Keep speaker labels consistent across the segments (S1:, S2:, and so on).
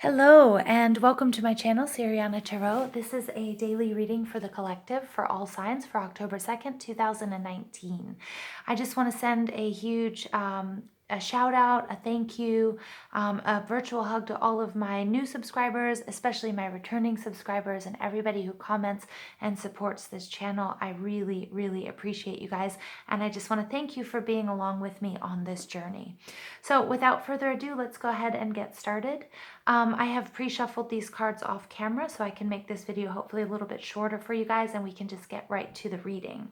S1: Hello and welcome to my channel, Siriana Tarot. This is a daily reading for the collective for all signs for October 2nd, 2019. I just want to send a huge a shout out, a thank you, a virtual hug to all of my new subscribers, especially my returning subscribers and everybody who comments and supports this channel. I really, really appreciate you guys. And I just want to thank you for being along with me on this journey. So without further ado, let's go ahead and get started. I have pre-shuffled these cards off camera so I can make this video hopefully a little bit shorter for you guys and we can just get right to the reading.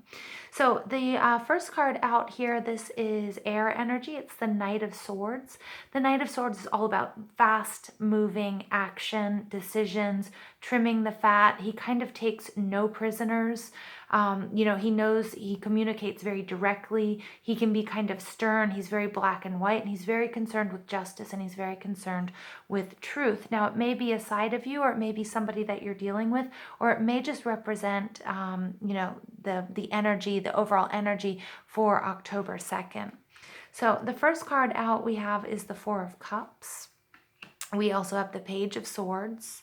S1: So the first card out here, this is air energy. It's the Knight of Swords. The Knight of Swords is all about fast moving action, decisions, trimming the fat. He kind of takes no prisoners. He knows, he communicates very directly. He can be kind of stern. He's very black and white, and he's very concerned with justice, and he's very concerned with truth. Now, it may be a side of you, or it may be somebody that you're dealing with, or it may just represent, the energy, the overall energy for October 2nd. So the first card out we have is the Four of Cups. We also have the Page of Swords.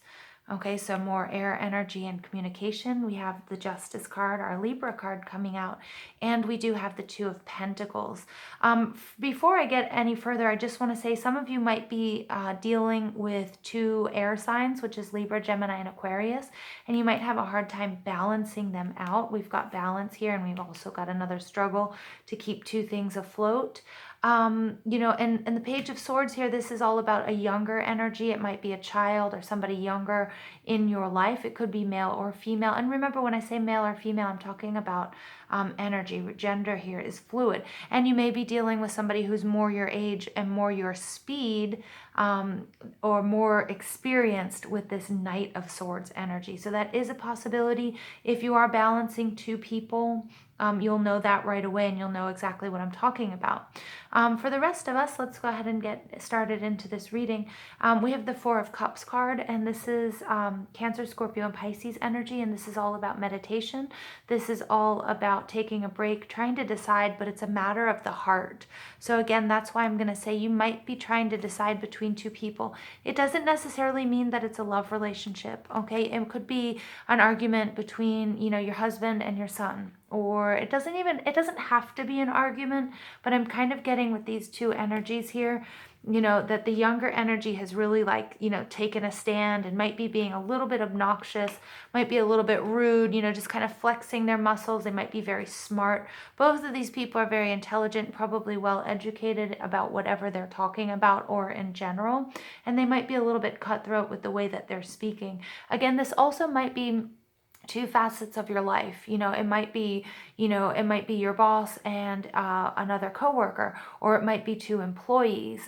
S1: Okay, so more air energy and communication. We have the Justice card, our Libra card coming out, and we do have the Two of Pentacles. Before I get any further, I just want to say some of you might be dealing with two air signs, which is Libra, Gemini, and Aquarius, and you might have a hard time balancing them out. We've got balance here, and we've also got another struggle to keep two things afloat. And the Page of Swords here, this is all about a younger energy. It might be a child or somebody younger in your life. It could be male or female. And remember, when I say male or female, I'm talking about energy. Gender here is fluid. And you may be dealing with somebody who's more your age and more your speed, or more experienced with this Knight of Swords energy. So that is a possibility. If you are balancing two people, you'll know that right away, and you'll know exactly what I'm talking about. For the rest of us, let's go ahead and get started into this reading. We have the Four of Cups card, and this is Cancer, Scorpio, and Pisces energy, and this is all about meditation. This is all about taking a break, trying to decide, but it's a matter of the heart. So again, that's why I'm going to say you might be trying to decide between two people. It doesn't necessarily mean that it's a love relationship, okay? It could be an argument between, your husband and your son. Or it doesn't have to be an argument, but I'm kind of getting with these two energies here, that the younger energy has really taken a stand and might be being a little bit obnoxious, might be a little bit rude, just kind of flexing their muscles. They might be very smart. Both of these people are very intelligent, probably well educated about whatever they're talking about or in general, and they might be a little bit cutthroat with the way that they're speaking. Again, this also might be two facets of your life. It might be your boss and another coworker, or it might be two employees.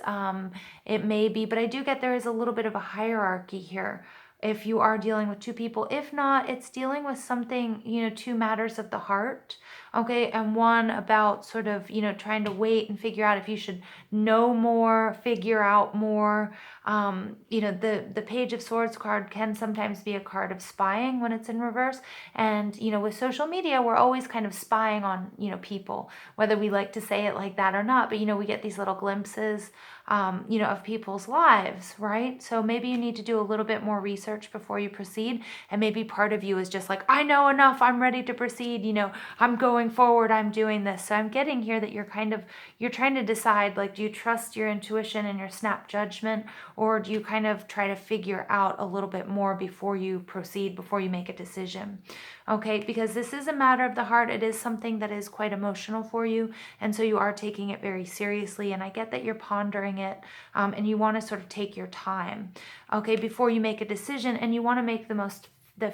S1: It may be, but I do get there is a little bit of a hierarchy here if you are dealing with two people. If not, it's dealing with something, two matters of the heart, okay, and one about sort of, trying to wait and figure out if you should know more, figure out more. The Page of Swords card can sometimes be a card of spying when it's in reverse, and, with social media, we're always kind of spying on, people, whether we like to say it like that or not, but, we get these little glimpses, of people's lives, right? So maybe you need to do a little bit more research before you proceed. And maybe part of you is just like, I know enough, I'm ready to proceed, I'm going forward, I'm doing this. So I'm getting here that you're trying to decide, do you trust your intuition and your snap judgment, or do you kind of try to figure out a little bit more before you proceed, before you make a decision? Okay, because this is a matter of the heart. It is something that is quite emotional for you, and so you are taking it very seriously, and I get that you're pondering it, and you want to sort of take your time, okay, before you make a decision, and you want to make the most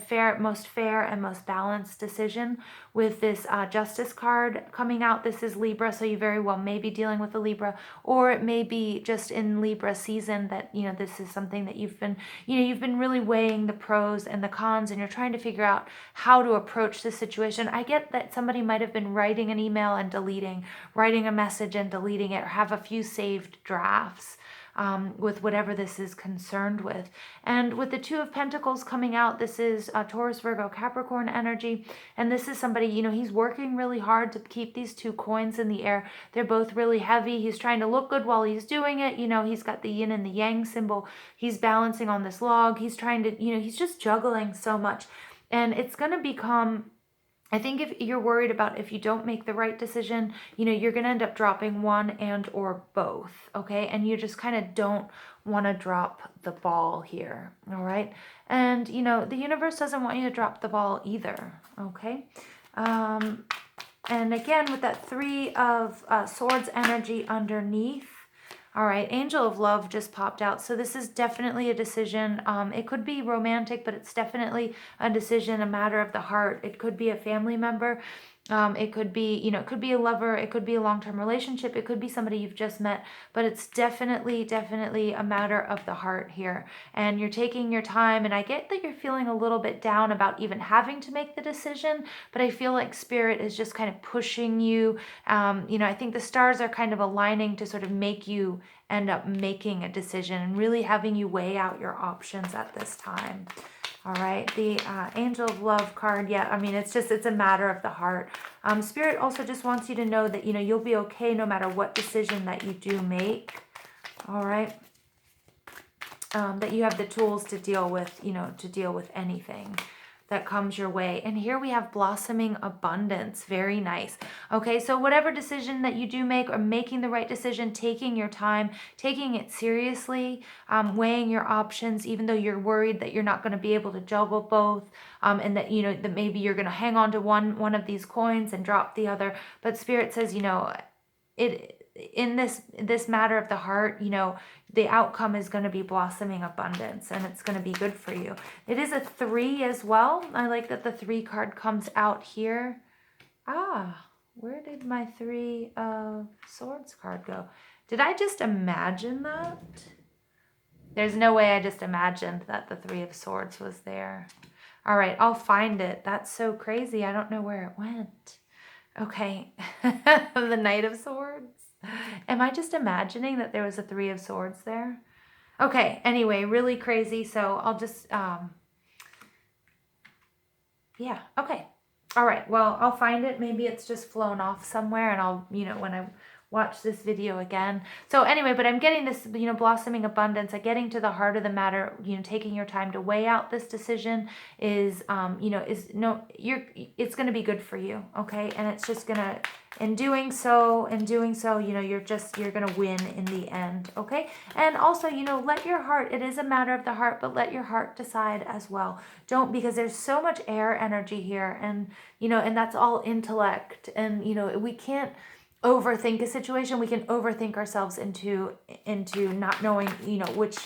S1: fair and most balanced decision. With this Justice card coming out, this is Libra, so you very well may be dealing with a Libra, or it may be just in Libra season that, this is something that you've been really weighing the pros and the cons, and you're trying to figure out how to approach the situation. I get that somebody might have been writing an email and deleting, writing a message and deleting it, or have a few saved drafts. with whatever this is concerned with. And with the Two of Pentacles coming out, this is Taurus, Virgo, Capricorn energy. And this is somebody, he's working really hard to keep these two coins in the air. They're both really heavy. He's trying to look good while he's doing it. He's got the yin and the yang symbol. He's balancing on this log. He's trying to, he's just juggling so much. And it's going to become, I think if you're worried about if you don't make the right decision, you're going to end up dropping one and or both, okay? And you just kind of don't want to drop the ball here, all right? And, the universe doesn't want you to drop the ball either, okay? And again, with that Three of Swords energy underneath, all right, Angel of Love just popped out. So this is definitely a decision. It could be romantic, but it's definitely a decision, a matter of the heart. It could be a family member. It could be, it could be a lover. It could be a long-term relationship. It could be somebody you've just met, but it's definitely a matter of the heart here. And you're taking your time, and I get that you're feeling a little bit down about even having to make the decision, but I feel like Spirit is just kind of pushing you. I think the stars are kind of aligning to sort of make you end up making a decision and really having you weigh out your options at this time. All right, the Angel of Love card, yeah, it's a matter of the heart. Spirit also just wants you to know that, you'll be okay no matter what decision that you do make. All right, that you have the tools to deal with, anything that comes your way. And here we have blossoming abundance. Very nice. Okay, so whatever decision that you do make, or making the right decision, taking your time, taking it seriously, weighing your options, even though you're worried that you're not going to be able to juggle both, and that, that maybe you're going to hang on to one of these coins and drop the other. But Spirit says, in this matter of the heart, the outcome is going to be blossoming abundance, and it's going to be good for you. It is a 3 as well. I like that the 3 card comes out here. Where did my 3 of Swords card go? Did I just imagine that? There's no way I just imagined that the 3 of Swords was there. All right, I'll find it. That's so crazy. I don't know where it went. Okay, the Knight of Swords. Am I just imagining that there was a 3 of Swords there? Okay, anyway, really crazy. So I'll just, yeah, okay. All right, well, I'll find it. Maybe it's just flown off somewhere, and I'll, when I watch this video again. So anyway, but I'm getting this, blossoming abundance. Getting to the heart of the matter, taking your time to weigh out this decision is, it's going to be good for you. Okay. And it's just going to, in doing so, you're going to win in the end. Okay. And also, let your heart, it is a matter of the heart, but let your heart decide as well. Don't, because there's so much air energy here, and, and that's all intellect, and, we can't overthink a situation. We can overthink ourselves into not knowing, which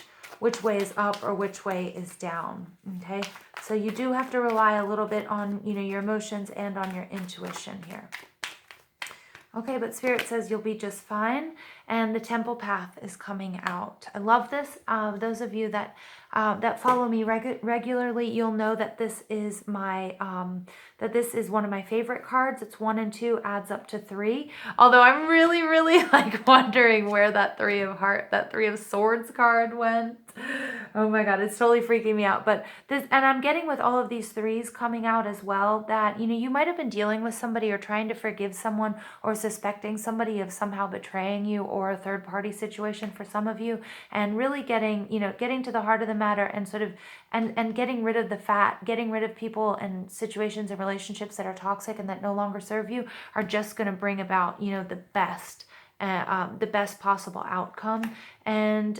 S1: way is up or which way is down. Okay. So you do have to rely a little bit on, your emotions and on your intuition here. Okay, but Spirit says you'll be just fine, and the Temple Path is coming out. I love this. Those of you that follow me regularly, you'll know that this is one of my favorite cards. It's 1 and 2 adds up to 3. Although I'm really wondering where that 3 of Swords card went. Oh my God, it's totally freaking me out. But this, and I'm getting with all of these 3s coming out as well, that, you might have been dealing with somebody or trying to forgive someone or suspecting somebody of somehow betraying you, or a third party situation for some of you, and really getting to the heart of the matter, and sort of, and getting rid of the fat, getting rid of people and situations and relationships that are toxic and that no longer serve you, are just going to bring about, the best possible outcome. And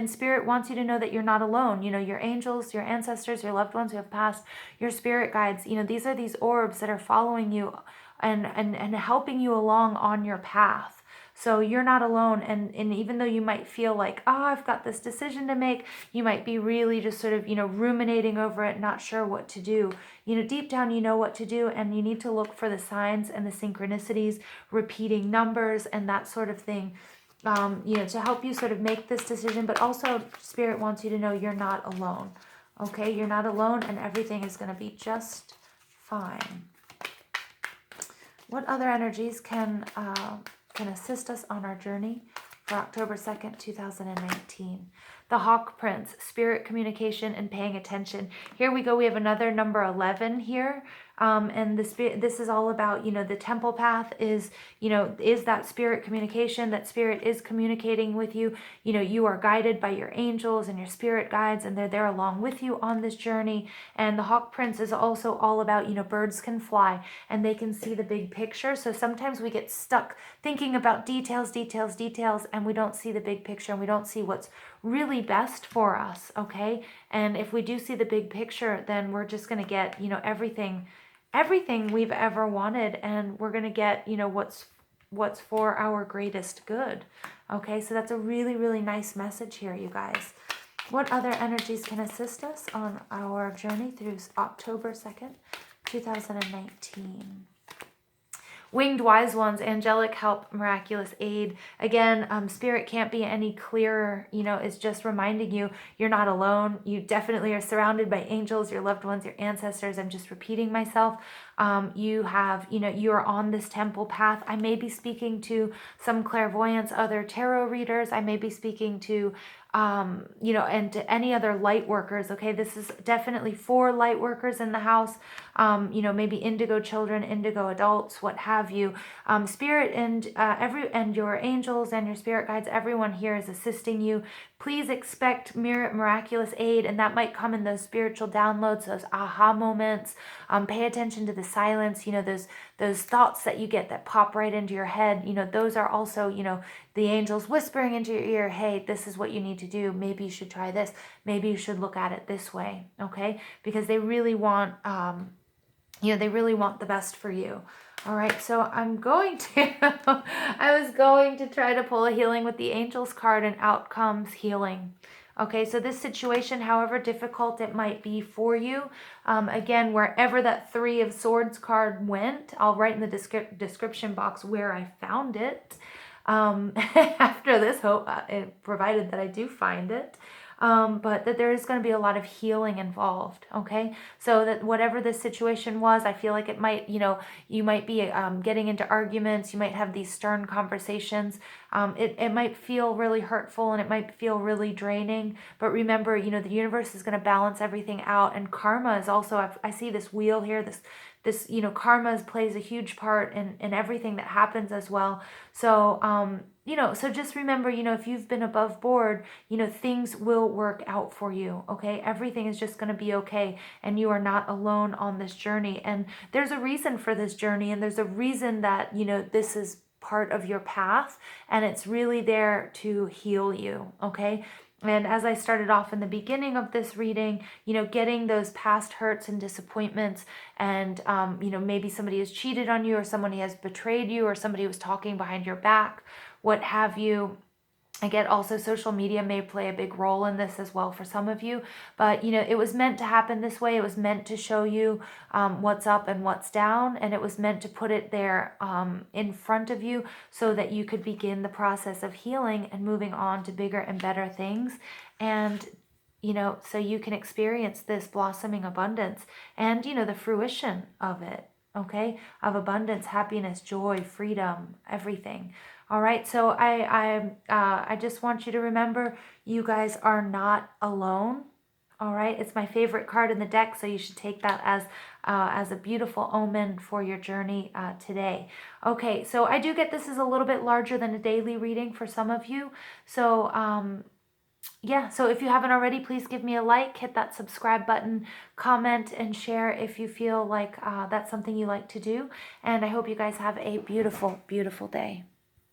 S1: Spirit wants you to know that you're not alone. Your angels, your ancestors, your loved ones who have passed, your spirit guides, these are these orbs that are following you and helping you along on your path. So you're not alone. And even though you might feel like, I've got this decision to make, you might be really just sort of, ruminating over it, not sure what to do. Deep down, you know what to do, and you need to look for the signs and the synchronicities, repeating numbers and that sort of thing, to help you sort of make this decision. But also, Spirit wants you to know you're not alone. Okay, you're not alone, and everything is going to be just fine. What other energies can assist us on our journey for October 2nd, 2019. The Hawk Prince, spirit communication and paying attention. Here we go. We have another number 11 here. And this is all about, the temple path is, is that spirit communication. That spirit is communicating with you. You are guided by your angels and your spirit guides, and they're there along with you on this journey. And the Hawk Prince is also all about, birds can fly and they can see the big picture. So sometimes we get stuck thinking about details, and we don't see the big picture, and we don't see what's really best for us, okay? And if we do see the big picture, then we're just going to get, everything we've ever wanted, and we're going to get, what's for our greatest good. Okay, so that's a really, really nice message here, you guys. What other energies can assist us on our journey through October 2nd, 2019? Winged wise ones, angelic help, miraculous aid. Again, spirit can't be any clearer. It's just reminding you you're not alone. You definitely are surrounded by angels, your loved ones, your ancestors. I'm just repeating myself. You have, you are on this temple path. I may be speaking to some clairvoyants, other tarot readers. I may be speaking to and to any other light workers. Okay, this is definitely for light workers in the house. Maybe indigo children, indigo adults, what have you. Spirit and your angels and your spirit guides, everyone here is assisting you. Please expect miraculous aid, and that might come in those spiritual downloads, those aha moments. Pay attention to the silence. Those thoughts that you get that pop right into your head. Those are also, the angels whispering into your ear, hey, this is what you need to do. Maybe you should try this. Maybe you should look at it this way. Okay, because they really want, they really want the best for you. All right, so I was going to try to pull a healing with the angels card, and out comes healing. Okay, so this situation, however difficult it might be for you, again, wherever that 3 of Swords card went, I'll write in the description box where I found it. After this, provided that I do find it. But that there is going to be a lot of healing involved, okay? So that whatever the situation was, I feel like it might, you might be getting into arguments, you might have these stern conversations. It might feel really hurtful, and it might feel really draining, but remember, the universe is going to balance everything out, and karma is also, I see this wheel here, this karma plays a huge part in everything that happens as well. So, so just remember, if you've been above board, things will work out for you, okay? Everything is just going to be okay, and you are not alone on this journey. And there's a reason for this journey, and there's a reason that, this is part of your path, and it's really there to heal you, okay? And as I started off in the beginning of this reading, getting those past hurts and disappointments, and, maybe somebody has cheated on you, or somebody has betrayed you, or somebody was talking behind your back, what have you. Again, also social media may play a big role in this as well for some of you, but it was meant to happen this way. It was meant to show you what's up and what's down, and it was meant to put it there in front of you so that you could begin the process of healing and moving on to bigger and better things, and so you can experience this blossoming abundance and the fruition of it, okay, of abundance, happiness, joy, freedom, everything. All right, so I just want you to remember, you guys are not alone. All right, it's my favorite card in the deck, so you should take that as a beautiful omen for your journey today. Okay, so I do get this is a little bit larger than a daily reading for some of you. So yeah, so if you haven't already, please give me a like, hit that subscribe button, comment, and share if you feel like that's something you like to do. And I hope you guys have a beautiful, beautiful day.